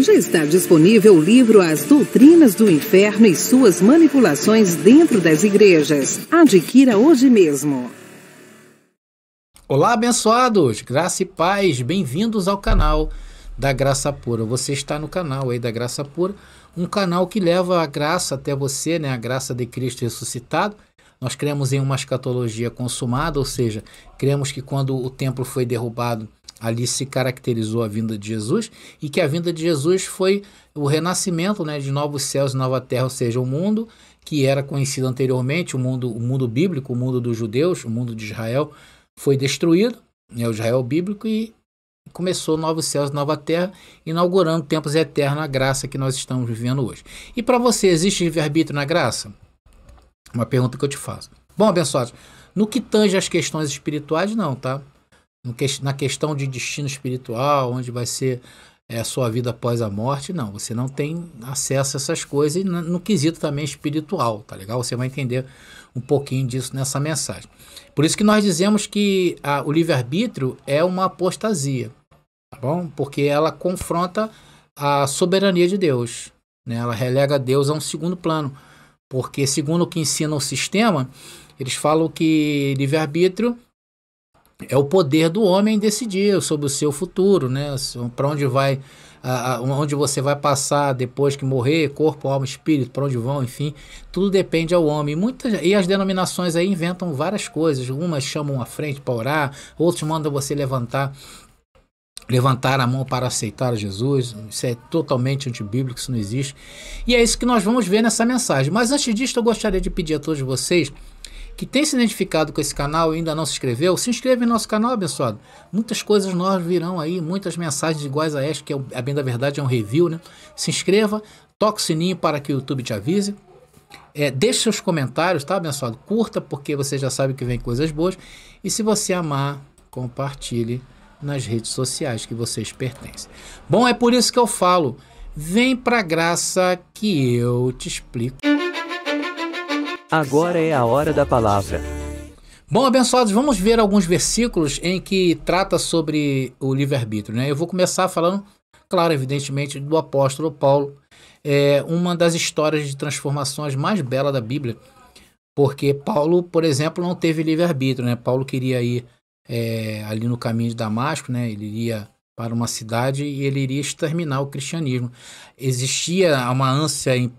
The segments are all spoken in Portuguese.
Já está disponível o livro As Doutrinas do Inferno e Suas Manipulações Dentro das Igrejas. Adquira hoje mesmo. Olá, abençoados! Graça e paz! Bem-vindos ao canal da Graça Pura. Você está no canal aí da Graça Pura, um canal que leva a graça até você, né? A graça de Cristo ressuscitado. Nós cremos em uma escatologia consumada, ou seja, cremos que quando o templo foi derrubado, ali se caracterizou a vinda de Jesus, e que a vinda de Jesus foi o renascimento, né, de novos céus e nova terra, ou seja, o mundo que era conhecido anteriormente, o mundo bíblico, o mundo dos judeus, o mundo de Israel, foi destruído, né, o Israel bíblico, e começou novos céus e nova terra, inaugurando tempos eternos, a graça que nós estamos vivendo hoje. E para você, existe livre-arbítrio na graça? Uma pergunta que eu te faço. Bom, abençoados, no que tange as questões espirituais, não, tá? Na questão de destino espiritual, onde vai ser a sua vida após a morte, não. Você não tem acesso a essas coisas, e no quesito também espiritual, tá legal? Você vai entender um pouquinho disso nessa mensagem. Por isso que nós dizemos que o livre-arbítrio é uma apostasia, tá bom? Porque ela confronta a soberania de Deus, né? Ela relega Deus a um segundo plano. Porque, segundo o que ensina o sistema, eles falam que livre-arbítrio é o poder do homem decidir sobre o seu futuro, né? Para onde vai, onde você vai passar depois que morrer, corpo, alma, espírito, para onde vão, enfim, tudo depende ao homem. E as denominações aí inventam várias coisas. Umas chamam à frente para orar, outros mandam você levantar a mão para aceitar Jesus. Isso é totalmente antibíblico, isso não existe. E é isso que nós vamos ver nessa mensagem. Mas antes disso, eu gostaria de pedir a todos vocês que têm se identificado com esse canal e ainda não se inscreveu, se inscreva em nosso canal, abençoado. Muitas coisas novas virão aí, muitas mensagens iguais a esta, que a bem da verdade é um review, né? Se inscreva, toque o sininho para que o YouTube te avise. Deixe seus comentários, tá, abençoado? Curta, porque você já sabe que vem coisas boas. E se você amar, compartilhe nas redes sociais que vocês pertencem. Bom, é por isso que eu falo, vem pra graça que eu te explico. Agora é a hora da palavra. Bom, abençoados, vamos ver alguns versículos em que trata sobre o livre-arbítrio, né? Eu vou começar falando, claro, evidentemente, do apóstolo Paulo. É uma das histórias de transformações mais belas da Bíblia, porque Paulo, por exemplo, não teve livre-arbítrio, né? Paulo queria ir ali no caminho de Damasco, né? Ele iria para uma cidade e ele iria exterminar o cristianismo. Existia uma ânsia em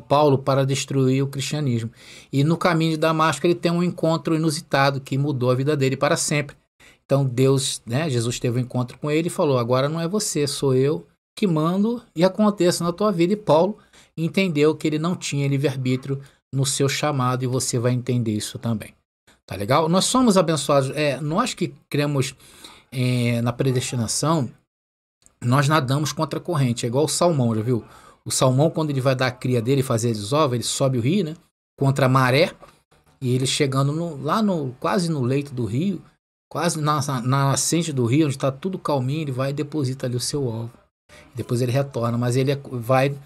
Paulo para destruir o cristianismo. E no caminho de Damasco ele tem um encontro inusitado que mudou a vida dele para sempre. Então Deus, né, Jesus teve um encontro com ele e falou: agora não é você, sou eu que mando e aconteça na tua vida. E Paulo entendeu que ele não tinha livre-arbítrio no seu chamado, e você vai entender isso também. Tá legal? Nós somos abençoados. Nós que cremos na predestinação, nós nadamos contra a corrente. É igual o salmão, já viu? O salmão, quando ele vai dar a cria dele, fazer a desova, ele sobe o rio, né? Contra a maré. E ele chegando quase no leito do rio, quase na nascente do rio, onde está tudo calminho, ele vai e deposita ali o seu ovo. Depois ele retorna, mas ele vai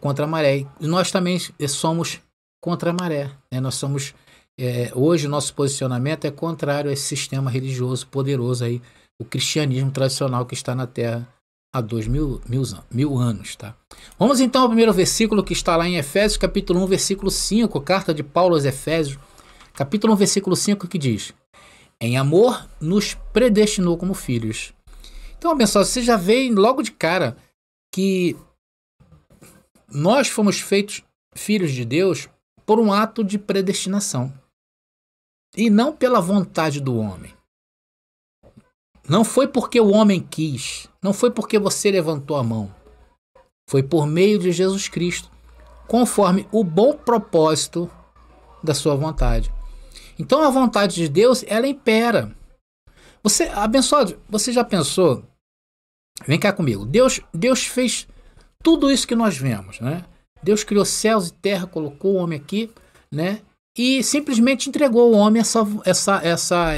contra a maré. E nós também somos contra a maré, né? Nós somos... hoje o nosso posicionamento é contrário a esse sistema religioso poderoso aí, o cristianismo tradicional que está na Terra há 2000 anos, tá? Vamos então ao primeiro versículo que está lá em Efésios, capítulo 1, versículo 5, carta de Paulo aos Efésios, capítulo 1, versículo 5, que diz: em amor nos predestinou como filhos. Então, abençoado, você já vê logo de cara que nós fomos feitos filhos de Deus por um ato de predestinação. E não pela vontade do homem. Não foi porque o homem quis. Não foi porque você levantou a mão. Foi por meio de Jesus Cristo, conforme o bom propósito da sua vontade. Então a vontade de Deus, ela impera. Você, abençoado, você já pensou? Vem cá comigo. Deus fez tudo isso que nós vemos, né? Deus criou céus e terra, colocou o homem aqui, né? E simplesmente entregou ao homem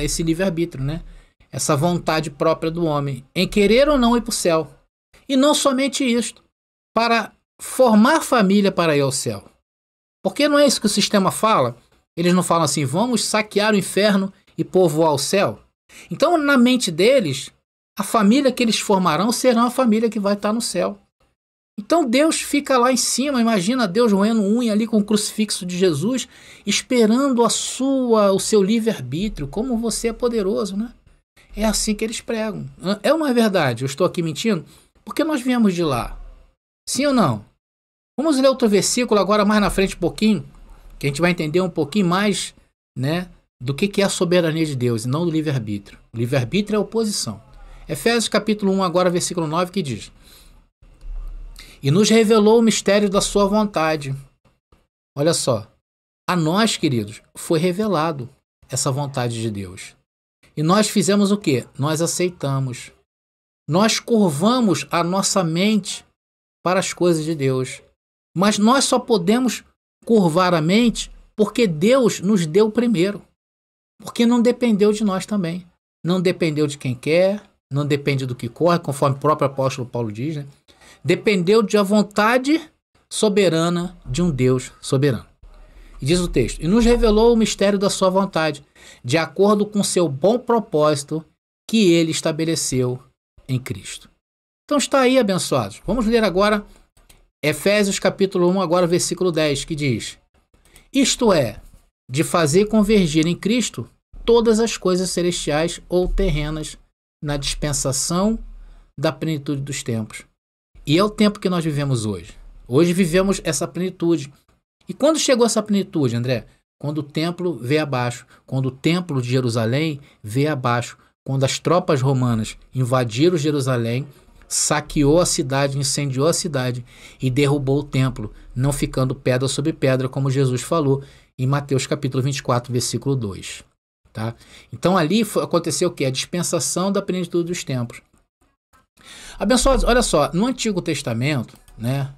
esse livre-arbítrio, né? Essa vontade própria do homem, em querer ou não ir para o céu. E não somente isto, para formar família para ir ao céu. Porque não é isso que o sistema fala? Eles não falam assim, vamos saquear o inferno e povoar o céu? Então, na mente deles, a família que eles formarão será a família que vai estar no céu. Então Deus fica lá em cima, imagina Deus roendo unha ali com o crucifixo de Jesus, esperando o seu livre-arbítrio, como você é poderoso, né? É assim que eles pregam. É uma verdade, eu estou aqui mentindo? Porque nós viemos de lá. Sim ou não? Vamos ler outro versículo agora mais na frente um pouquinho, que a gente vai entender um pouquinho mais, né, do que é a soberania de Deus e não do livre-arbítrio. O livre-arbítrio é a oposição. Efésios capítulo 1, agora versículo 9, que diz: e nos revelou o mistério da sua vontade. Olha só, a nós, queridos, foi revelado essa vontade de Deus. E nós fizemos o quê? Nós aceitamos. Nós curvamos a nossa mente para as coisas de Deus. Mas nós só podemos curvar a mente porque Deus nos deu primeiro. Porque não dependeu de nós também. Não dependeu de quem quer, não depende do que corre, conforme o próprio apóstolo Paulo diz, né? Dependeu de a vontade soberana de um Deus soberano. E diz o texto: e nos revelou o mistério da sua vontade, de acordo com seu bom propósito que ele estabeleceu em Cristo. Então está aí, abençoados. Vamos ler agora Efésios capítulo 1, agora versículo 10, que diz: isto é, de fazer convergir em Cristo todas as coisas celestiais ou terrenas na dispensação da plenitude dos tempos. E é o tempo que nós vivemos hoje. Hoje vivemos essa plenitude. E quando chegou essa plenitude, André? Quando o templo veio abaixo, quando o templo de Jerusalém veio abaixo, quando as tropas romanas invadiram Jerusalém, saqueou a cidade, incendiou a cidade e derrubou o templo, não ficando pedra sobre pedra, como Jesus falou em Mateus capítulo 24, versículo 2. Tá? Então ali aconteceu o quê? A dispensação da plenitude dos tempos. Abençoados, olha só, no Antigo Testamento, né,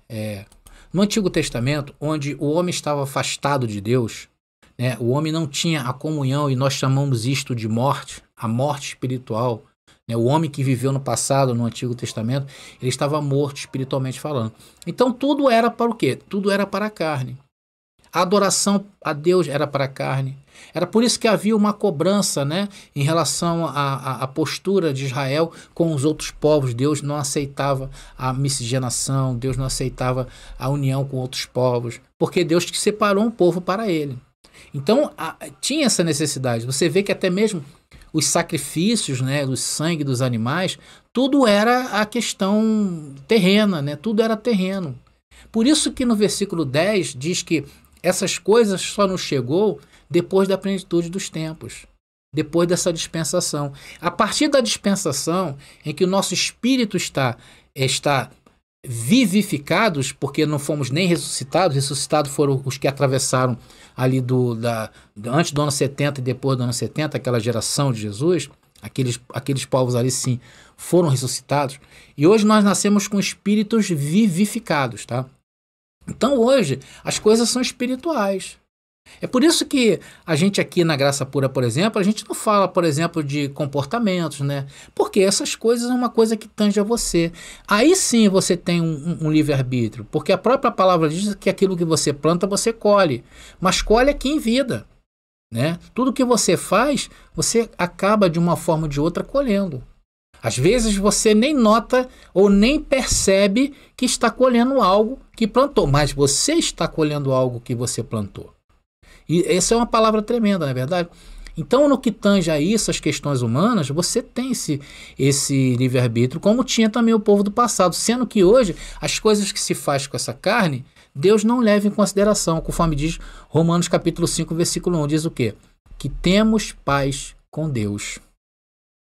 no Antigo Testamento, onde o homem estava afastado de Deus, né, o homem não tinha a comunhão, e nós chamamos isto de morte, a morte espiritual, né, o homem que viveu no passado, no Antigo Testamento, ele estava morto espiritualmente falando. Então tudo era para o quê? Tudo era para a carne. A adoração a Deus era para a carne. Era por isso que havia uma cobrança, né, em relação à postura de Israel com os outros povos. Deus não aceitava a miscigenação, Deus não aceitava a união com outros povos, porque Deus separou um povo para ele. Então tinha essa necessidade. Você vê que até mesmo os sacrifícios, né, do sangue dos animais, tudo era a questão terrena, né, tudo era terreno. Por isso que no versículo 10 diz que essas coisas só nos chegou depois da plenitude dos tempos, depois dessa dispensação. A partir da dispensação em que o nosso espírito está vivificados, porque não fomos nem ressuscitados, ressuscitados foram os que atravessaram ali antes do ano 70 e depois do ano 70, aquela geração de Jesus, aqueles povos ali sim foram ressuscitados, e hoje nós nascemos com espíritos vivificados, tá? Então hoje as coisas são espirituais. É por isso que a gente aqui na Graça Pura, por exemplo, a gente não fala, por exemplo, de comportamentos, né? Porque essas coisas é uma coisa que tange a você. Aí sim você tem um livre-arbítrio, porque a própria palavra diz que aquilo que você planta, você colhe. Mas colhe aqui em vida, né? Tudo que você faz, você acaba de uma forma ou de outra colhendo. Às vezes você nem nota ou nem percebe que está colhendo algo que plantou, mas você está colhendo algo que você plantou. E essa é uma palavra tremenda, não é verdade? Então, no que tange a isso, as questões humanas, você tem esse livre-arbítrio, como tinha também o povo do passado, sendo que hoje as coisas que se faz com essa carne, Deus não leva em consideração, conforme diz Romanos capítulo 5, versículo 1, diz o quê? Que temos paz com Deus.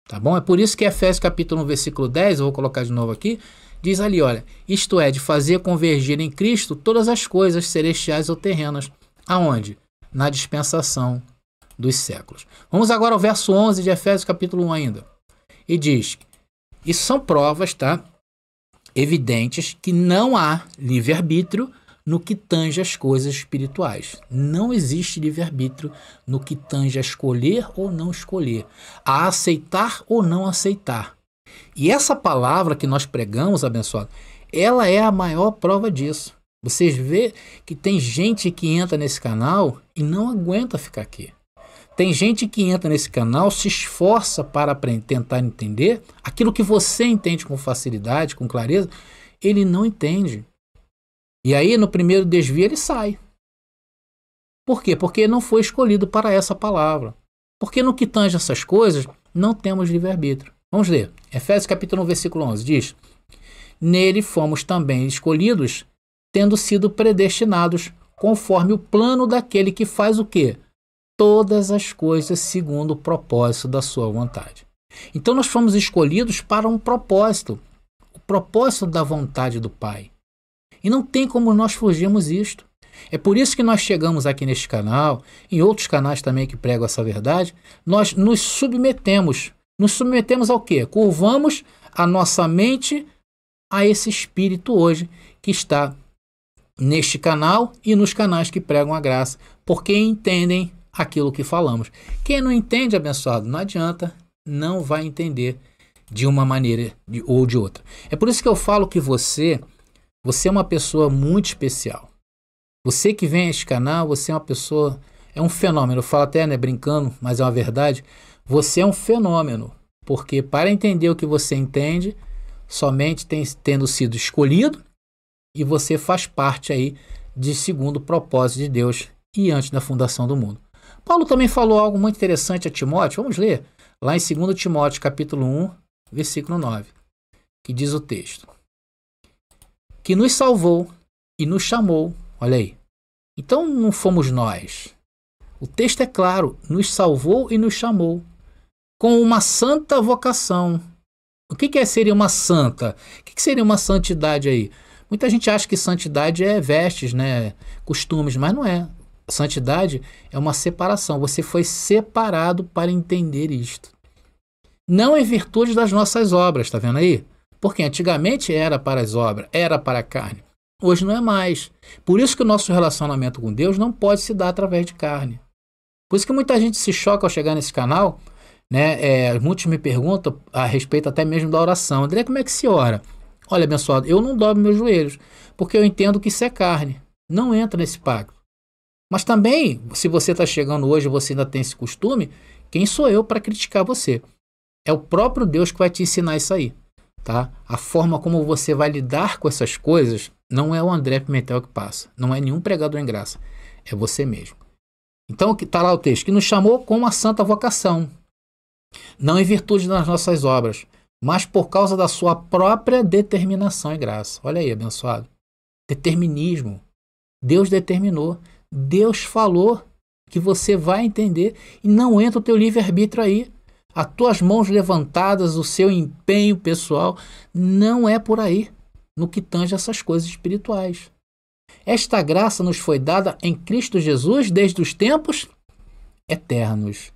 Tá bom? É por isso que Efésios capítulo 1, versículo 10, eu vou colocar de novo aqui, diz ali, olha, isto é, de fazer convergir em Cristo todas as coisas celestiais ou terrenas. Aonde? Na dispensação dos séculos. Vamos agora ao verso 11 de Efésios capítulo 1 ainda. E diz, isso são provas, tá? Evidentes que não há livre-arbítrio no que tange as coisas espirituais. Não existe livre-arbítrio no que tange a escolher ou não escolher, a aceitar ou não aceitar. E essa palavra que nós pregamos, abençoado, ela é a maior prova disso. Vocês vê que tem gente que entra nesse canal e não aguenta ficar aqui. Tem gente que entra nesse canal, se esforça para tentar entender aquilo que você entende com facilidade, com clareza, ele não entende. E aí, no primeiro desvio, ele sai. Por quê? Porque não foi escolhido para essa palavra. Porque no que tange essas coisas, não temos livre-arbítrio. Vamos ler. Efésios capítulo 1, versículo 11, diz: nele fomos também escolhidos, tendo sido predestinados, conforme o plano daquele que faz o quê? Todas as coisas segundo o propósito da sua vontade. Então nós fomos escolhidos para um propósito. O propósito da vontade do Pai. E não tem como nós fugirmos isto. É por isso que nós chegamos aqui neste canal, em outros canais também que pregam essa verdade, nós nos submetemos. Nos submetemos ao quê? Curvamos a nossa mente a esse espírito hoje que está neste canal e nos canais que pregam a graça, porque entendem aquilo que falamos. Quem não entende, abençoado, não adianta, não vai entender de uma maneira ou de outra. É por isso que eu falo que você é uma pessoa muito especial. Você que vem a este canal, você é uma pessoa, é um fenômeno. Eu falo até, né, brincando, mas é uma verdade. Você é um fenômeno, porque para entender o que você entende, somente tendo sido escolhido, e você faz parte aí de segundo o propósito de Deus e antes da fundação do mundo. Paulo também falou algo muito interessante a Timóteo. Vamos ler lá em 2 Timóteo capítulo 1, versículo 9, que diz o texto: que nos salvou e nos chamou. Olha aí. Então não fomos nós. O texto é claro, nos salvou e nos chamou com uma santa vocação. O que seria uma santa? O que seria uma santidade aí? Muita gente acha que santidade é vestes, né, costumes, mas não é. Santidade é uma separação. Você foi separado para entender isto. Não em virtude das nossas obras, está vendo aí? Porque antigamente era para as obras, era para a carne. Hoje não é mais. Por isso que o nosso relacionamento com Deus não pode se dar através de carne. Por isso que muita gente se choca ao chegar nesse canal, né? Muitos me perguntam a respeito até mesmo da oração. André, como é que se ora? Olha, abençoado, eu não dobro meus joelhos, porque eu entendo que isso é carne. Não entra nesse pacto. Mas também, se você está chegando hoje e você ainda tem esse costume, quem sou eu para criticar você? É o próprio Deus que vai te ensinar isso aí. Tá? A forma como você vai lidar com essas coisas não é o André Pimentel que passa. Não é nenhum pregador em graça. É você mesmo. Então está lá o texto, que nos chamou com uma santa vocação. Não em virtude das nossas obras, mas por causa da sua própria determinação e graça. Olha aí, abençoado. Determinismo. Deus determinou. Deus falou que você vai entender e não entra o teu livre-arbítrio aí. As tuas mãos levantadas, o seu empenho pessoal, não é por aí, no que tange essas coisas espirituais. Esta graça nos foi dada em Cristo Jesus desde os tempos eternos.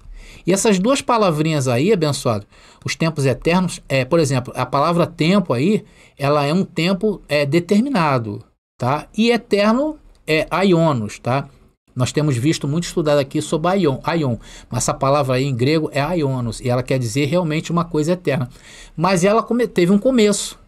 E essas duas palavrinhas aí, abençoado, os tempos eternos, por exemplo, a palavra tempo aí, ela é um tempo determinado, tá? E eterno é aionos, tá? Nós temos visto muito estudado aqui sobre aion, mas essa palavra aí em grego é aionos, e ela quer dizer realmente uma coisa eterna. Mas ela teve um começo.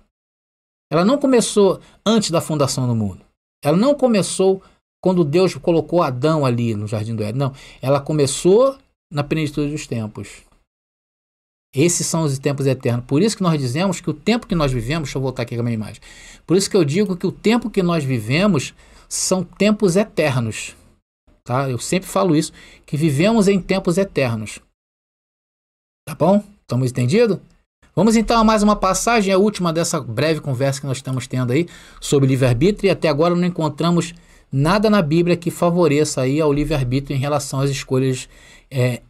Ela não começou antes da fundação do mundo. Ela não começou quando Deus colocou Adão ali no Jardim do Éden. Não, ela começou na plenitude dos tempos. Esses são os tempos eternos. Por isso que nós dizemos que o tempo que nós vivemos... Deixa eu voltar aqui com a minha imagem. Por isso que eu digo que o tempo que nós vivemos são tempos eternos. Tá? Eu sempre falo isso, que vivemos em tempos eternos. Tá bom? Estamos entendidos? Vamos então a mais uma passagem, a última dessa breve conversa que nós estamos tendo aí sobre livre-arbítrio, e até agora não encontramos nada na Bíblia que favoreça aí ao livre-arbítrio em relação às escolhas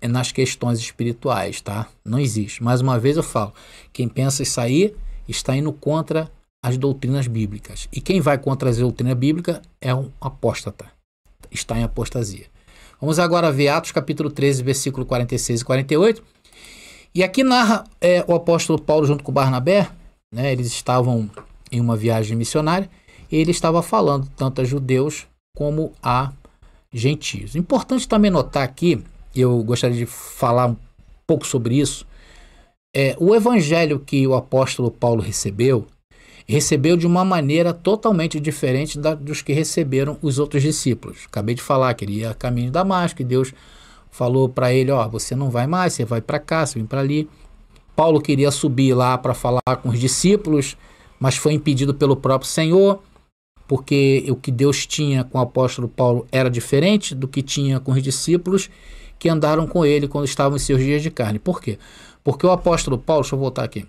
nas questões espirituais, tá? Não existe. Mais uma vez eu falo, quem pensa isso aí está indo contra as doutrinas bíblicas. E quem vai contra as doutrinas bíblicas é um apóstata. Está em apostasia. Vamos agora ver Atos capítulo 13, versículo 46 e 48. E aqui narra o apóstolo Paulo junto com Barnabé, né, eles estavam em uma viagem missionária, e ele estava falando tanto a judeus como a gentios. Importante também notar aqui, eu gostaria de falar um pouco sobre isso, o evangelho que o apóstolo Paulo recebeu de uma maneira totalmente diferente dos que receberam os outros discípulos. Acabei de falar que ele ia a caminho de Damasco, e Deus falou para ele, você não vai mais, você vai para cá, você vem para ali. Paulo queria subir lá para falar com os discípulos, mas foi impedido pelo próprio Senhor. porque o que Deus tinha com o apóstolo Paulo era diferente do que tinha com os discípulos que andaram com ele quando estavam em seus dias de carne. Por quê? Porque o apóstolo Paulo, deixa eu voltar aqui,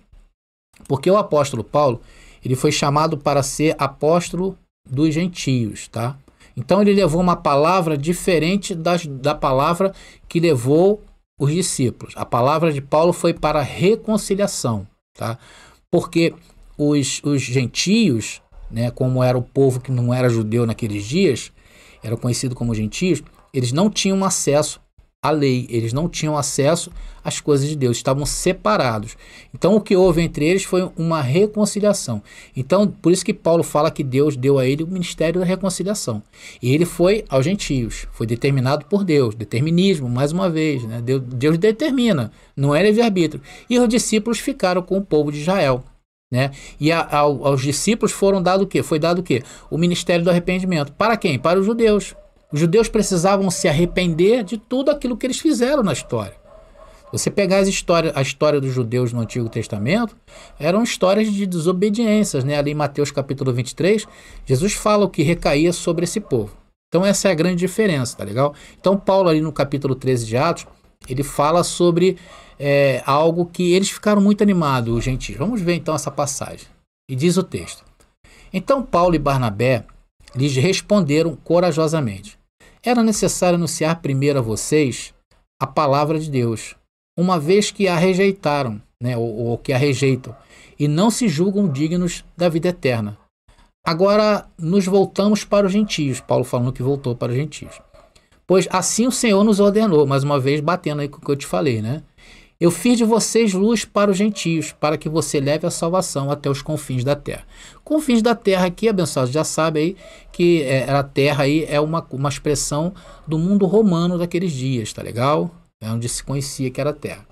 porque o apóstolo Paulo, ele foi chamado para ser apóstolo dos gentios, tá? Então ele levou uma palavra diferente da palavra que levou os discípulos. A palavra de Paulo foi para reconciliação, tá? Porque os gentios, né, como era o povo que não era judeu naqueles dias, era conhecido como gentios, eles não tinham acesso à lei, eles não tinham acesso às coisas de Deus, estavam separados. Então o que houve entre eles foi uma reconciliação. Então por isso que Paulo fala que Deus deu a ele o ministério da reconciliação. E ele foi aos gentios, foi determinado por Deus, determinismo, mais uma vez, né? Deus determina, não é livre-arbítrio. E os discípulos ficaram com o povo de Israel, né? E aos discípulos foram dado o quê? Foi dado o quê? O ministério do arrependimento. Para quem? Para os judeus. Os judeus precisavam se arrepender de tudo aquilo que eles fizeram na história. Você pegar a história dos judeus no Antigo Testamento, eram histórias de desobediências, né? Ali em Mateus capítulo 23, Jesus fala o que recaía sobre esse povo. Então essa é a grande diferença, tá legal? Então Paulo ali no capítulo 13 de Atos, ele fala sobre algo que eles ficaram muito animados, os gentios. Vamos ver então essa passagem. E diz o texto: então Paulo e Barnabé lhes responderam corajosamente: era necessário anunciar primeiro a vocês a palavra de Deus, uma vez que a rejeitaram, né, ou que a rejeitam, e não se julgam dignos da vida eterna. Agora nos voltamos para os gentios. Paulo falando que voltou para os gentios. Pois assim o Senhor nos ordenou, mais uma vez batendo aí com o que eu te falei, né? Eu fiz de vocês luz para os gentios, para que você leve a salvação até os confins da terra. Confins da terra aqui, abençoados, já sabe aí que a terra aí é uma expressão do mundo romano daqueles dias, tá legal? É onde se conhecia que era a terra.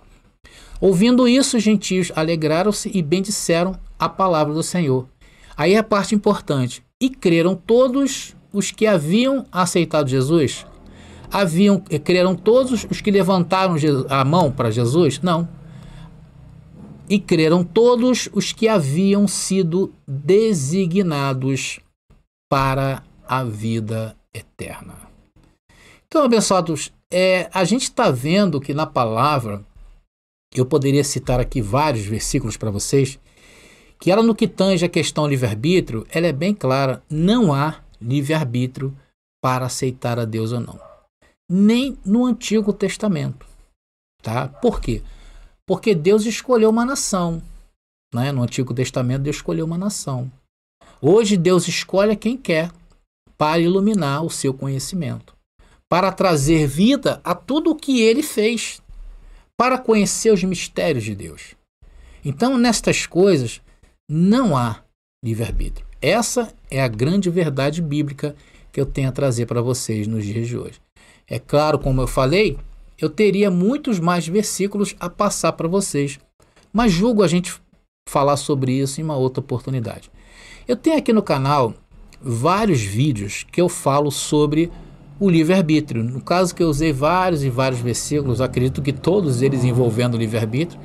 Ouvindo isso, os gentios alegraram-se e bendisseram a palavra do Senhor. Aí é a parte importante. E creram todos os que haviam aceitado Jesus? Creram todos os que levantaram a mão para Jesus? Não. E creram todos os que haviam sido designados para a vida eterna. Então, abençoados, a gente está vendo que na palavra, eu poderia citar aqui vários versículos para vocês, que ela no que tange a questão livre-arbítrio, ela é bem clara, não há livre-arbítrio para aceitar a Deus ou não. Nem no Antigo Testamento, tá? Por quê? Porque Deus escolheu uma nação, né? No Antigo Testamento Deus escolheu uma nação. Hoje Deus escolhe quem quer para iluminar o seu conhecimento, para trazer vida a tudo o que Ele fez, para conhecer os mistérios de Deus. Então, nestas coisas não há livre-arbítrio. Essa é a grande verdade bíblica que eu tenho a trazer para vocês nos dias de hoje. É claro, como eu falei, eu teria muitos mais versículos a passar para vocês, mas julgo a gente falar sobre isso em uma outra oportunidade. Eu tenho aqui no canal vários vídeos que eu falo sobre o livre-arbítrio. No caso que eu usei vários e vários versículos, acredito que todos eles envolvendo o livre-arbítrio.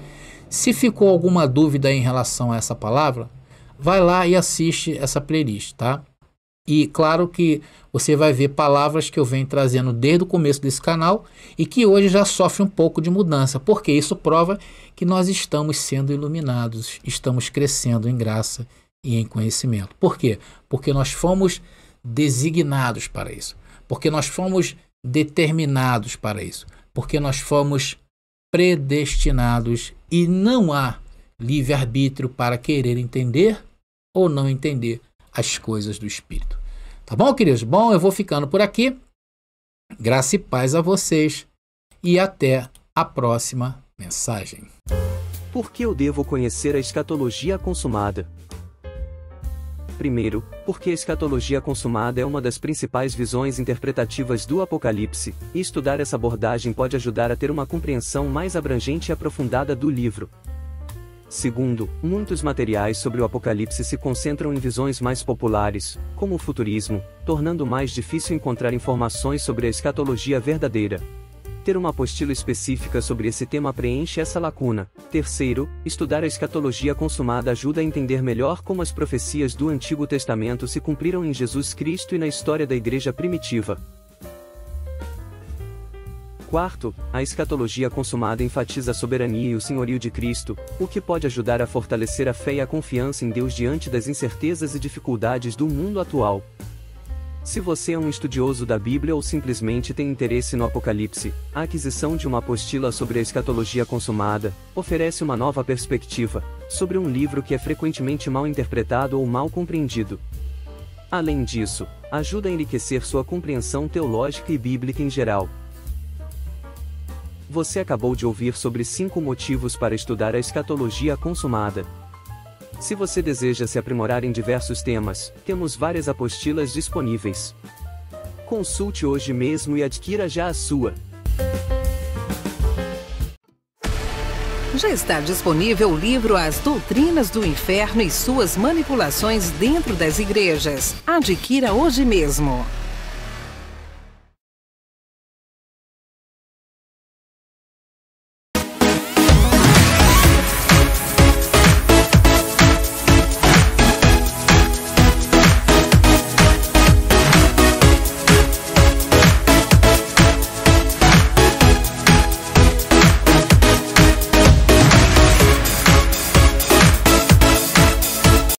Se ficou alguma dúvida em relação a essa palavra, vai lá e assiste essa playlist, tá? E claro que você vai ver palavras que eu venho trazendo desde o começo desse canal e que hoje já sofre um pouco de mudança, porque isso prova que nós estamos sendo iluminados, estamos crescendo em graça e em conhecimento. Por quê? Porque nós fomos designados para isso, porque nós fomos determinados para isso, porque nós fomos predestinados e não há livre-arbítrio para querer entender ou não entender as coisas do Espírito. Tá bom, queridos? Bom, eu vou ficando por aqui. Graça e paz a vocês e até a próxima mensagem. Por que eu devo conhecer a escatologia consumada? Primeiro, porque a escatologia consumada é uma das principais visões interpretativas do Apocalipse, e estudar essa abordagem pode ajudar a ter uma compreensão mais abrangente e aprofundada do livro. Segundo, muitos materiais sobre o Apocalipse se concentram em visões mais populares, como o futurismo, tornando mais difícil encontrar informações sobre a escatologia verdadeira. Ter uma apostila específica sobre esse tema preenche essa lacuna. Terceiro, estudar a escatologia consumada ajuda a entender melhor como as profecias do Antigo Testamento se cumpriram em Jesus Cristo e na história da Igreja primitiva. Quarto, a escatologia consumada enfatiza a soberania e o senhorio de Cristo, o que pode ajudar a fortalecer a fé e a confiança em Deus diante das incertezas e dificuldades do mundo atual. Se você é um estudioso da Bíblia ou simplesmente tem interesse no Apocalipse, a aquisição de uma apostila sobre a escatologia consumada oferece uma nova perspectiva sobre um livro que é frequentemente mal interpretado ou mal compreendido. Além disso, ajuda a enriquecer sua compreensão teológica e bíblica em geral. Você acabou de ouvir sobre 5 motivos para estudar a escatologia consumada. Se você deseja se aprimorar em diversos temas, temos várias apostilas disponíveis. Consulte hoje mesmo e adquira já a sua. Já está disponível o livro As Doutrinas do Inferno e Suas Manipulações Dentro das Igrejas. Adquira hoje mesmo.